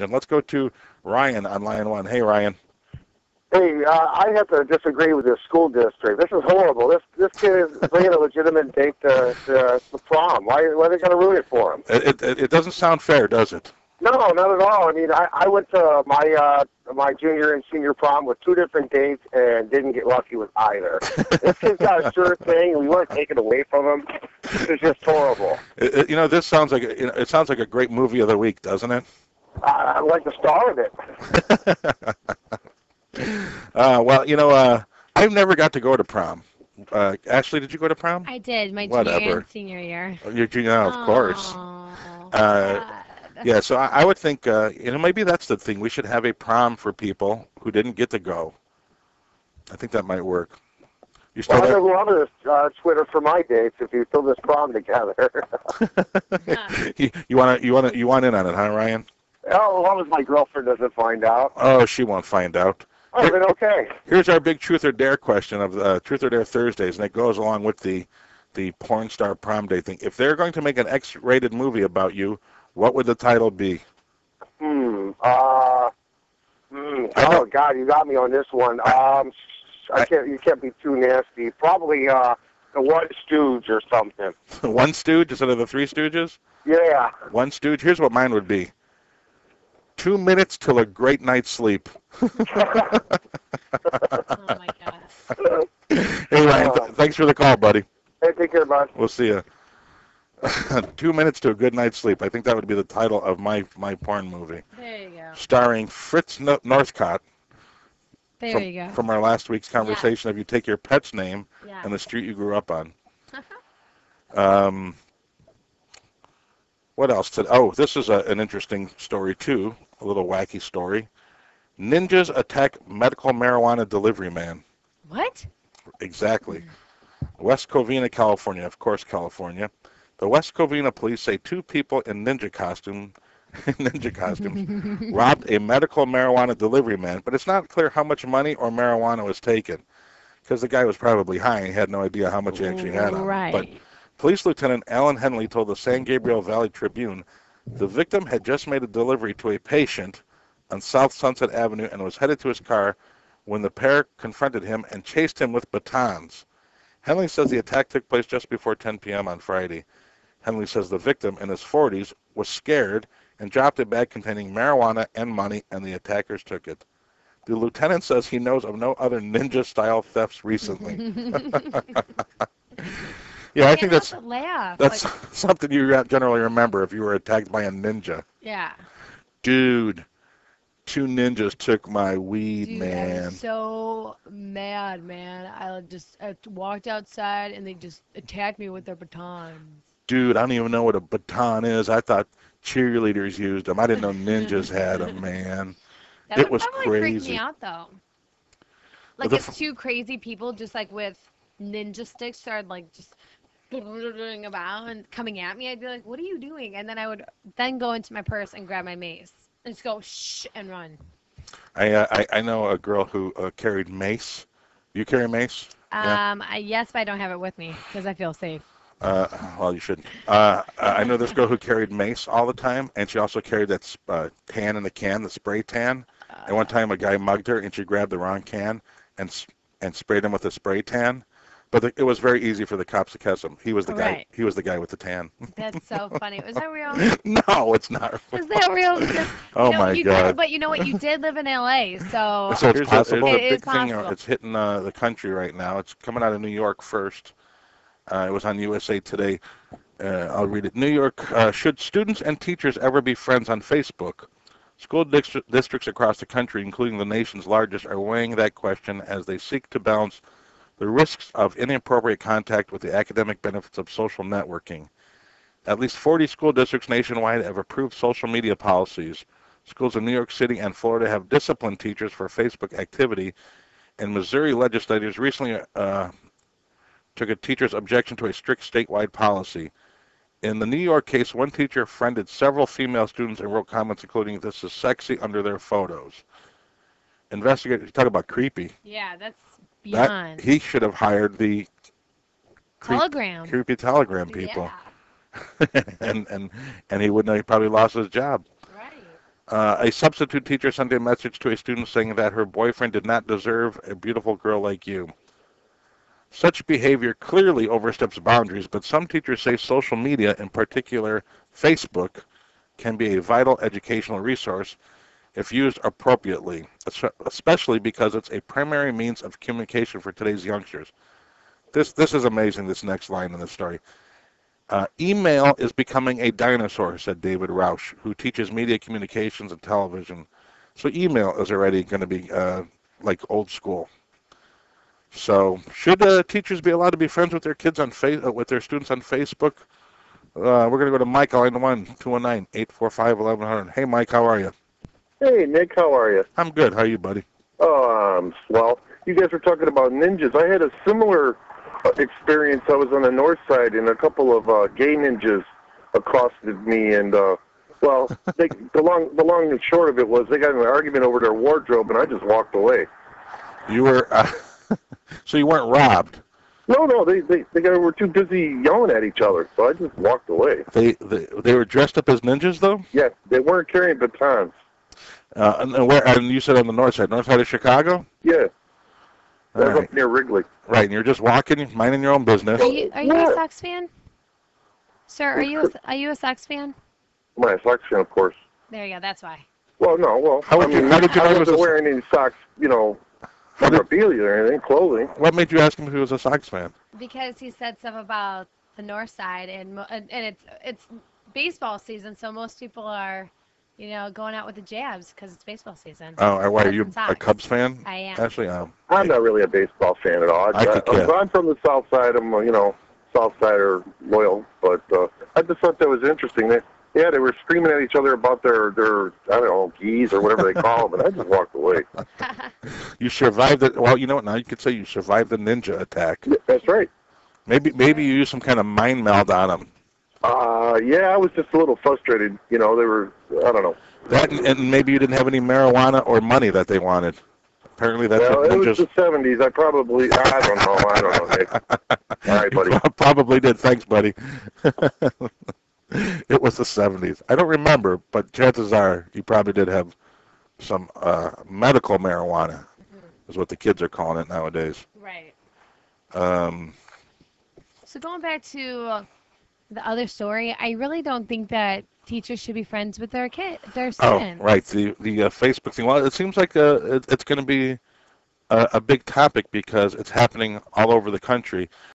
And let's go to Ryan on line 1. Hey, Ryan. Hey, I have to disagree with this school district. This is horrible. This kid is bringing a legitimate date to the prom. Why are they going to ruin it for him? It doesn't sound fair, does it? No, not at all. I mean, I went to my junior and senior prom with 2 different dates and didn't get lucky with either. This kid's got a sure thing, and we want to take it away from him. This is just horrible. This sounds like it sounds like a great movie of the week, doesn't it? I like the star of it. Well, I've never got to go to prom. Ashley, did you go to prom? I did, my junior and senior year. Your junior, of course. Yeah, so I would think, maybe that's the thing. We should have a prom for people who didn't get to go. I think that might work. You still there? I love this Twitter for my dates if you fill this prom together. you want in on it, huh, Ryan? Oh, as long as my girlfriend doesn't find out. Oh, she won't find out. Oh, then okay. Here's our big Truth or Dare question of Truth or Dare Thursdays, and it goes along with the porn star prom day thing. If they're going to make an X-rated movie about you, what would the title be? Oh God, you got me on this one. You can't be too nasty. Probably the One Stooge or something. One Stooge instead of the Three Stooges? Yeah. One Stooge. Here's what mine would be. 2 minutes till a great night's sleep. Oh my God. Hey Ryan, thanks for the call, buddy. Hey, take care, bud. We'll see you. 2 minutes to a good night's sleep. I think that would be the title of my porn movie. There you go. Starring Fritz Northcott. There you go. From our last week's conversation, if you take your pet's name and the street you grew up on. What else? This is an interesting story too. A little wacky story. Ninjas attack medical marijuana delivery man. What? Exactly. West Covina, California. Of course, California. The West Covina police say 2 people in ninja costumes robbed a medical marijuana delivery man, but it's not clear how much money or marijuana was taken, because the guy was probably high and he had no idea how much he actually had on him. Right. But Police Lieutenant Alan Henley told the San Gabriel Valley Tribune the victim had just made a delivery to a patient on South Sunset Avenue and was headed to his car when the pair confronted him and chased him with batons. Henley says the attack took place just before 10 p.m. on Friday. Henley says the victim, in his 40s, was scared and dropped a bag containing marijuana and money, and the attackers took it. The lieutenant says he knows of no other ninja-style thefts recently. Yeah, I think that's something you generally remember if you were attacked by a ninja. Yeah. Dude, 2 ninjas took my weed, Dude, man. I was so mad, man. I walked outside and they just attacked me with their batons. Dude, I don't even know what a baton is. I thought cheerleaders used them. I didn't know ninjas had them, man. That was probably crazy. Freak me out though. Like if 2 crazy people just like with ninja sticks started like just about and coming at me, I'd be like, "What are you doing?" And then I would then go into my purse and grab my mace and just go shh and run. I know a girl who carried mace. You carry mace? Yes, but I don't have it with me because I feel safe. Well, you shouldn't. I know this girl who carried mace all the time, and she also carried that tan in the can, the spray tan. And one time a guy mugged her, and she grabbed the wrong can and sprayed him with a spray tan. But it was very easy for the cops to catch him. He was the guy. He was the guy with the tan. That's so funny. Was that real? No, it's not. Is that real? Oh my God! But you know what? You did live in LA, so it's possible. It is big possible. Thing, it's hitting the country right now. It's coming out of New York first. It was on USA Today. I'll read it. New York, should students and teachers ever be friends on Facebook? School districts across the country, including the nation's largest, are weighing that question as they seek to balance the risks of inappropriate contact with the academic benefits of social networking. At least 40 school districts nationwide have approved social media policies. Schools in New York City and Florida have disciplined teachers for Facebook activity, and Missouri legislators recently took a teacher's objection to a strict statewide policy. In the New York case, one teacher friended several female students and wrote comments including, "This is sexy," under their photos. Investigators talk about creepy. Yeah, that's beyond. He should have hired the creepy Telegram people. Yeah. and he wouldn't have probably lost his job. A substitute teacher sent a message to a student saying that her boyfriend did not deserve a beautiful girl like you. Such behavior clearly oversteps boundaries, but some teachers say social media, in particular Facebook, can be a vital educational resource if used appropriately, especially because it's a primary means of communication for today's youngsters. This is amazing, this next line in the story. Email is becoming a dinosaur, said David Rausch, who teaches media communications and television. So email is already going to be like old school. So should teachers be allowed to be friends with their kids on with their students on Facebook? We're going to go to Mike, line 1-219-845-1100. Hey, Mike, how are you? Hey, Nick, how are you? I'm good. How are you, buddy? Well, you guys were talking about ninjas. I had a similar experience. I was on the north side, and a couple of gay ninjas accosted me, and well, the long and short of it was they got in an argument over their wardrobe, and I just walked away. You were so you weren't robbed? No, they were too busy yelling at each other, so I just walked away. They were dressed up as ninjas, though? Yes, they weren't carrying batons. And you said on the north side of Chicago? Yeah. That was Right. up near Wrigley. Right, and you're just walking, minding your own business. Are you a Sox fan? Sir, are you a Sox fan? I'm a Sox fan, of course. There you go, that's why. Well, no, well, How did you know I he was wasn't wearing any Sox, memorabilia or anything, clothing. What made you ask him if he was a Sox fan? Because he said stuff about the north side, and it's baseball season, so most people are, going out with the jabs because it's baseball season. Oh, why are you Sox. a Cubs fan? I am. Actually, I'm not really a baseball fan at all. I'm from the South Side. I'm, South Sider loyal, but I just thought that was interesting. They were screaming at each other about their I don't know, geese or whatever they call them, and I just walked away. You survived it. Well, you know what? Now you could say you survived the ninja attack. Yeah, that's right. Maybe you used some kind of mind meld on them. Yeah, I was just a little frustrated. They were, I don't know. That and maybe you didn't have any marijuana or money that they wanted. Apparently that's Well, what it ninjas... was the 70s. I don't know, Nick. All right, buddy. You probably did. Thanks, buddy. It was the 70s. I don't remember, but chances are you probably did have some medical marijuana, is what the kids are calling it nowadays. Right. So going back to the other story, I really don't think that teachers should be friends with their students. Oh, right. The Facebook thing. Well, it seems like it's going to be a big topic because it's happening all over the country.